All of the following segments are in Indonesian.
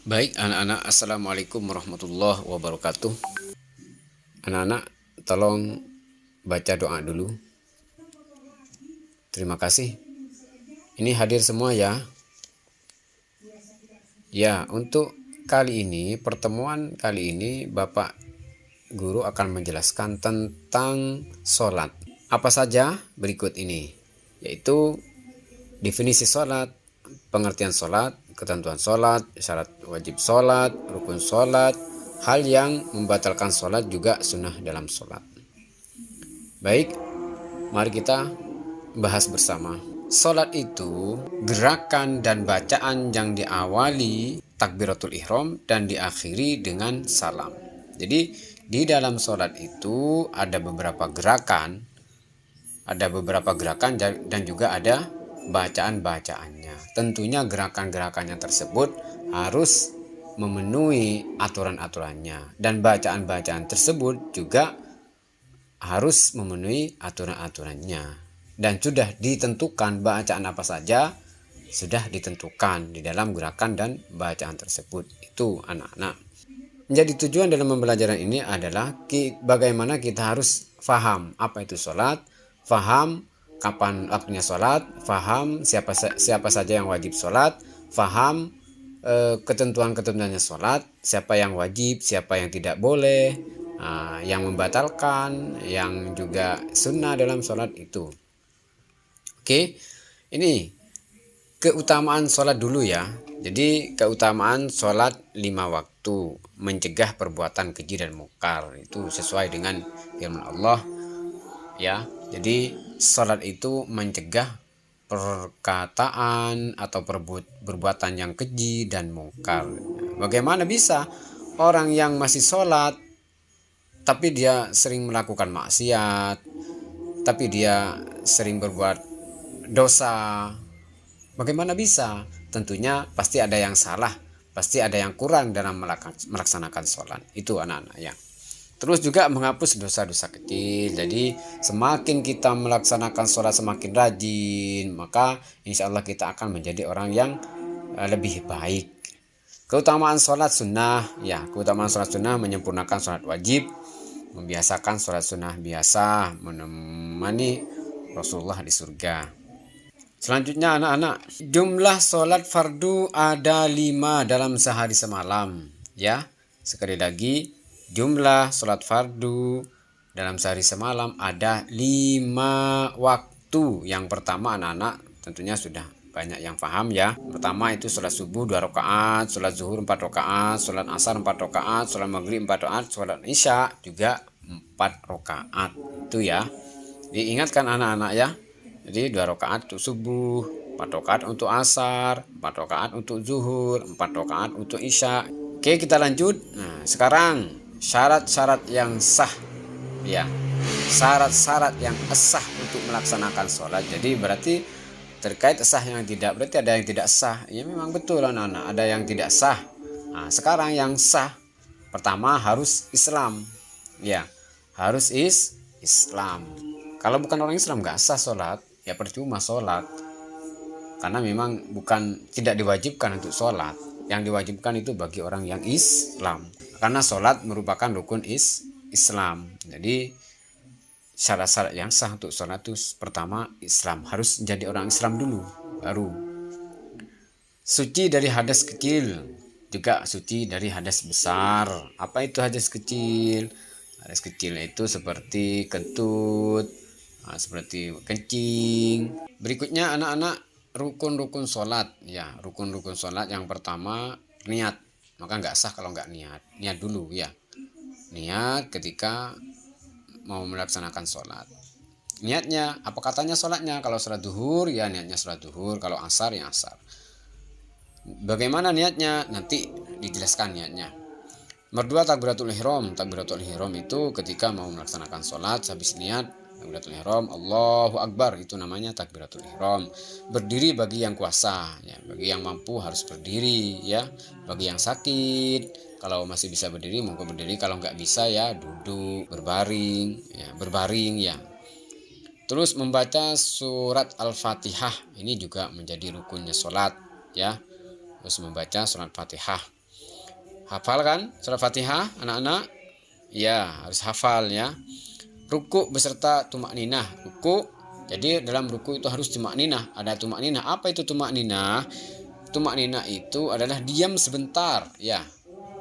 Baik anak-anak, Assalamualaikum warahmatullahi wabarakatuh. Anak-anak, tolong baca doa dulu. Terima kasih. Ini hadir semua ya. Ya, untuk kali ini, pertemuan kali ini Bapak Guru akan menjelaskan tentang sholat. Apa saja berikut ini, yaitu definisi sholat, pengertian sholat, ketentuan sholat, syarat wajib sholat, rukun sholat, hal yang membatalkan sholat juga sunnah dalam sholat. Baik, mari kita bahas bersama. Sholat itu gerakan dan bacaan yang diawali takbiratul ihram dan diakhiri dengan salam. Jadi di dalam sholat itu ada beberapa gerakan, dan juga ada bacaan-bacaannya. Tentunya gerakan-gerakannya tersebut harus memenuhi aturan-aturannya, dan bacaan-bacaan tersebut juga harus memenuhi aturan-aturannya. Dan sudah ditentukan bacaan apa saja, sudah ditentukan di dalam gerakan dan bacaan tersebut. Itu anak-anak. Jadi tujuan dalam pembelajaran ini adalah bagaimana kita harus faham apa itu sholat, faham kapan waktunya sholat, faham siapa saja yang wajib sholat, faham ketentuan-ketentuannya sholat, siapa yang wajib, siapa yang tidak boleh, yang membatalkan, yang juga sunnah dalam sholat itu. Oke, ini keutamaan sholat dulu ya. Jadi keutamaan sholat 5 waktu, mencegah perbuatan keji dan mungkar, itu sesuai dengan firman Allah ya. Jadi sholat itu mencegah perkataan atau perbuatan yang keji dan mungkar. Bagaimana bisa orang yang masih sholat tapi dia sering melakukan maksiat, tapi dia sering berbuat dosa? Bagaimana bisa? Tentunya pasti ada yang salah, pasti ada yang kurang dalam melaksanakan sholat. Itu anak-anak ya. Terus juga menghapus dosa-dosa kecil. Jadi semakin kita melaksanakan sholat semakin rajin, maka insya Allah kita akan menjadi orang yang lebih baik. Keutamaan sholat sunnah ya. Keutamaan sholat sunnah menyempurnakan sholat wajib, membiasakan sholat sunnah biasa, menemani Rasulullah di surga. Selanjutnya anak-anak, jumlah sholat fardu ada 5 dalam sehari semalam ya. Sekali lagi, jumlah sholat fardu dalam sehari semalam ada 5 waktu. Yang pertama anak-anak tentunya sudah banyak yang paham ya. Pertama itu sholat subuh 2 rakaat, sholat zuhur 4 rakaat, sholat asar 4 rakaat, sholat maghrib 4 rakaat, sholat isya juga 4 rakaat. Itu ya. Diingatkan anak-anak ya. Jadi 2 rakaat untuk subuh, 4 rakaat untuk asar, 4 rakaat untuk zuhur, 4 rakaat untuk isya. Oke, kita lanjut. Nah, sekarang syarat-syarat yang sah ya. Syarat-syarat yang sah untuk melaksanakan sholat. Jadi berarti terkait sah yang tidak, berarti ada yang tidak sah. Ya memang betul anak-anak, ada yang tidak sah. Nah, sekarang yang sah pertama harus Islam. Ya, harus Islam. Kalau bukan orang Islam nggak sah sholat, ya percuma sholat. Karena memang tidak diwajibkan untuk sholat. Yang diwajibkan itu bagi orang yang Islam. Karena sholat merupakan rukun Islam. Jadi syarat-syarat yang sah untuk sholat itu pertama Islam. Harus jadi orang Islam dulu, baru. Suci dari hadas kecil, juga suci dari hadas besar. Apa itu hadas kecil? Hadas kecil itu seperti kentut, seperti kencing. Berikutnya anak-anak, rukun-rukun sholat ya. Rukun-rukun sholat yang pertama niat. Maka nggak sah kalau nggak niat dulu ya. Niat ketika mau melaksanakan sholat. Niatnya apa katanya sholatnya? Kalau sholat duhur ya niatnya sholat duhur, kalau asar ya asar. Bagaimana niatnya? Nanti dijelaskan niatnya. Nomor 2 takbiratul ihram. Takbiratul ihram itu ketika mau melaksanakan sholat, habis niat takbiratul ihram, Allahu Akbar, itu namanya takbiratul ihram. Berdiri bagi yang kuasa ya, bagi yang mampu harus berdiri ya. Bagi yang sakit, kalau masih bisa berdiri monggo berdiri, kalau nggak bisa ya duduk, berbaring ya. Terus membaca surat Al-Fatihah, ini juga menjadi rukunnya sholat ya. Terus membaca surat Fatihah. Hafal kan surat Fatihah anak-anak? Ya, harus hafal ya. Ruku beserta tumak ninah. Ruku, jadi dalam ruku itu harus tumak ninah. Ada tumak ninah. Apa itu tumak ninah? Tumak ninah itu adalah diam sebentar ya.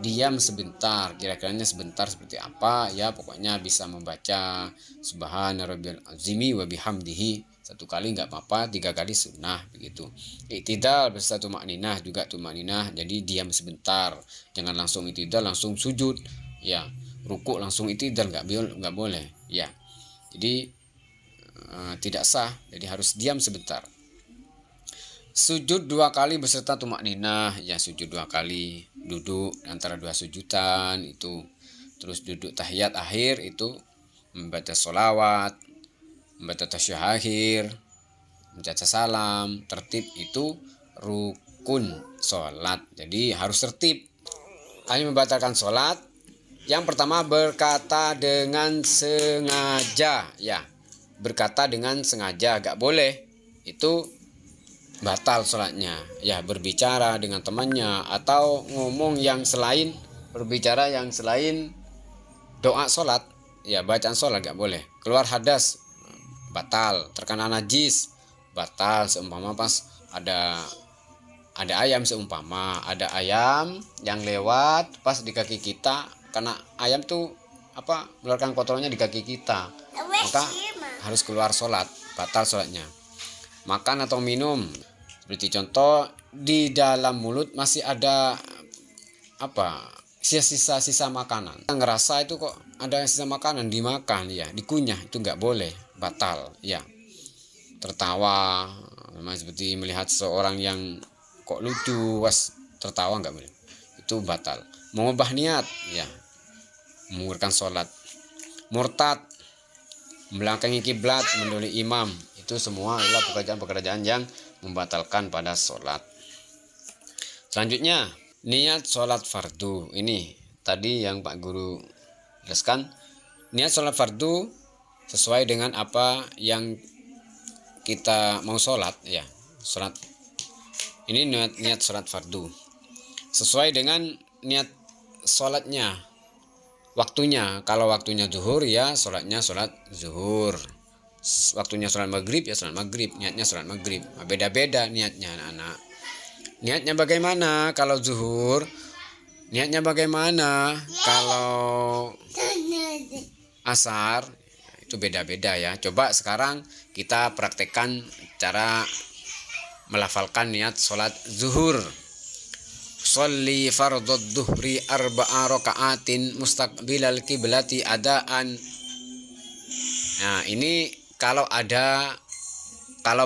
Diam sebentar, kira-kiranya sebentar seperti apa ya, pokoknya bisa membaca Subhana rabbiyal azimi wa bihamdihi 1 kali nggak apa-apa, 3 kali sunnah begitu. Iktidal beserta tumak ninah juga tumak ninah, jadi diam sebentar, jangan langsung iktidal langsung sujud ya. Rukuk langsung iktidal nggak boleh ya. Jadi tidak sah, jadi harus diam sebentar. Sujud 2 kali beserta tumak ninah ya, sujud 2 kali, duduk antara 2 sujudan itu, terus duduk tahiyat akhir itu membaca sholawat, membaca tasyahud akhir, membaca salam, tertib itu rukun sholat, jadi harus tertib. Kami membatalkan sholat. Yang pertama berkata dengan sengaja ya, berkata dengan sengaja gak boleh, itu batal sholatnya ya. Berbicara dengan temannya atau ngomong yang selain, berbicara yang selain doa sholat ya, bacaan sholat gak boleh. Keluar hadas batal, terkena najis batal. Seumpama pas ada ayam, seumpama ada ayam yang lewat pas di kaki kita, karena ayam tuh mengeluarkan kotorannya di kaki kita, maka harus keluar sholat, batal sholatnya. Makan atau minum, seperti contoh di dalam mulut masih ada sisa makanan, kita ngerasa itu kok ada sisa makanan, dimakan ya, dikunyah, itu nggak boleh, batal ya. Tertawa, memang seperti melihat seorang yang kok lucu, tertawa nggak boleh, itu batal. Mengubah niat ya, mengurungkan sholat. Murtad, membelakangi kiblat, mendahului imam, itu semua adalah pekerjaan-pekerjaan yang membatalkan pada sholat. Selanjutnya niat sholat fardu. Ini tadi yang Pak Guru jelaskan, niat sholat fardu sesuai dengan apa yang kita mau sholat ya. Sholat ini niat sholat fardu sesuai dengan niat sholatnya, waktunya. Kalau waktunya zuhur ya sholatnya sholat zuhur, waktunya sholat maghrib ya sholat maghrib, niatnya sholat maghrib. Beda-beda niatnya anak-anak. Niatnya bagaimana kalau zuhur, niatnya bagaimana kalau asar, itu beda-beda ya. Coba sekarang kita praktekkan cara melafalkan niat sholat zuhur. Sholli fardhu dhuhri arba'a raka'atin mustaqbilal kiblati adaan. Nah, ini kalau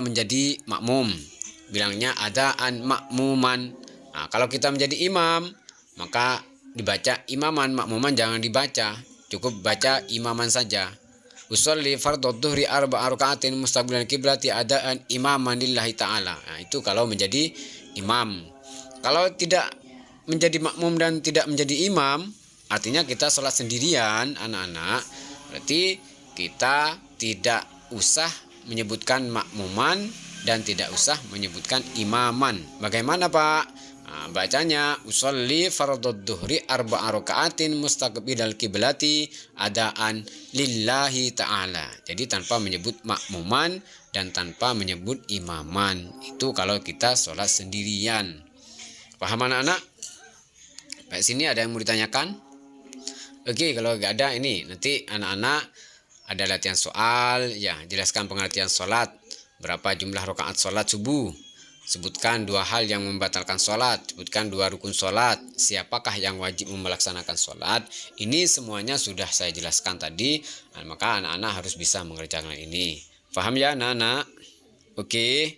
menjadi makmum bilangnya adaan makmuman. Nah, kalau kita menjadi imam maka dibaca imaman, makmuman jangan dibaca, cukup baca imaman saja. Usolli fardhu dhuhri arba'a raka'atin mustaqbilal kiblati adaan imaman lillahi ta'ala. Nah, itu kalau menjadi imam. Kalau tidak menjadi makmum dan tidak menjadi imam, artinya kita sholat sendirian anak-anak, berarti kita tidak usah menyebutkan makmuman dan tidak usah menyebutkan imaman. Bagaimana Pak? Nah, bacanya usolli fardhu dhuhri arba'a raka'atin mustaqbilal kiblati adaan lillahi ta'ala. Jadi tanpa menyebut makmuman dan tanpa menyebut imaman. Itu kalau kita sholat sendirian. Paham anak-anak? Baik, sini ada yang mau ditanyakan? Oke, kalau nggak ada, ini nanti anak-anak ada latihan soal ya, jelaskan pengertian sholat, berapa jumlah rakaat sholat subuh, sebutkan 2 hal yang membatalkan sholat, sebutkan 2 rukun sholat, siapakah yang wajib melaksanakan sholat. Ini semuanya sudah saya jelaskan tadi, maka anak-anak harus bisa mengerjakan ini. Paham ya anak-anak? Oke.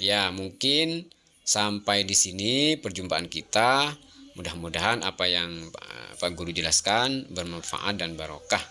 Ya, mungkin sampai di sini perjumpaan kita. Mudah-mudahan apa yang Pak Guru jelaskan bermanfaat dan barokah.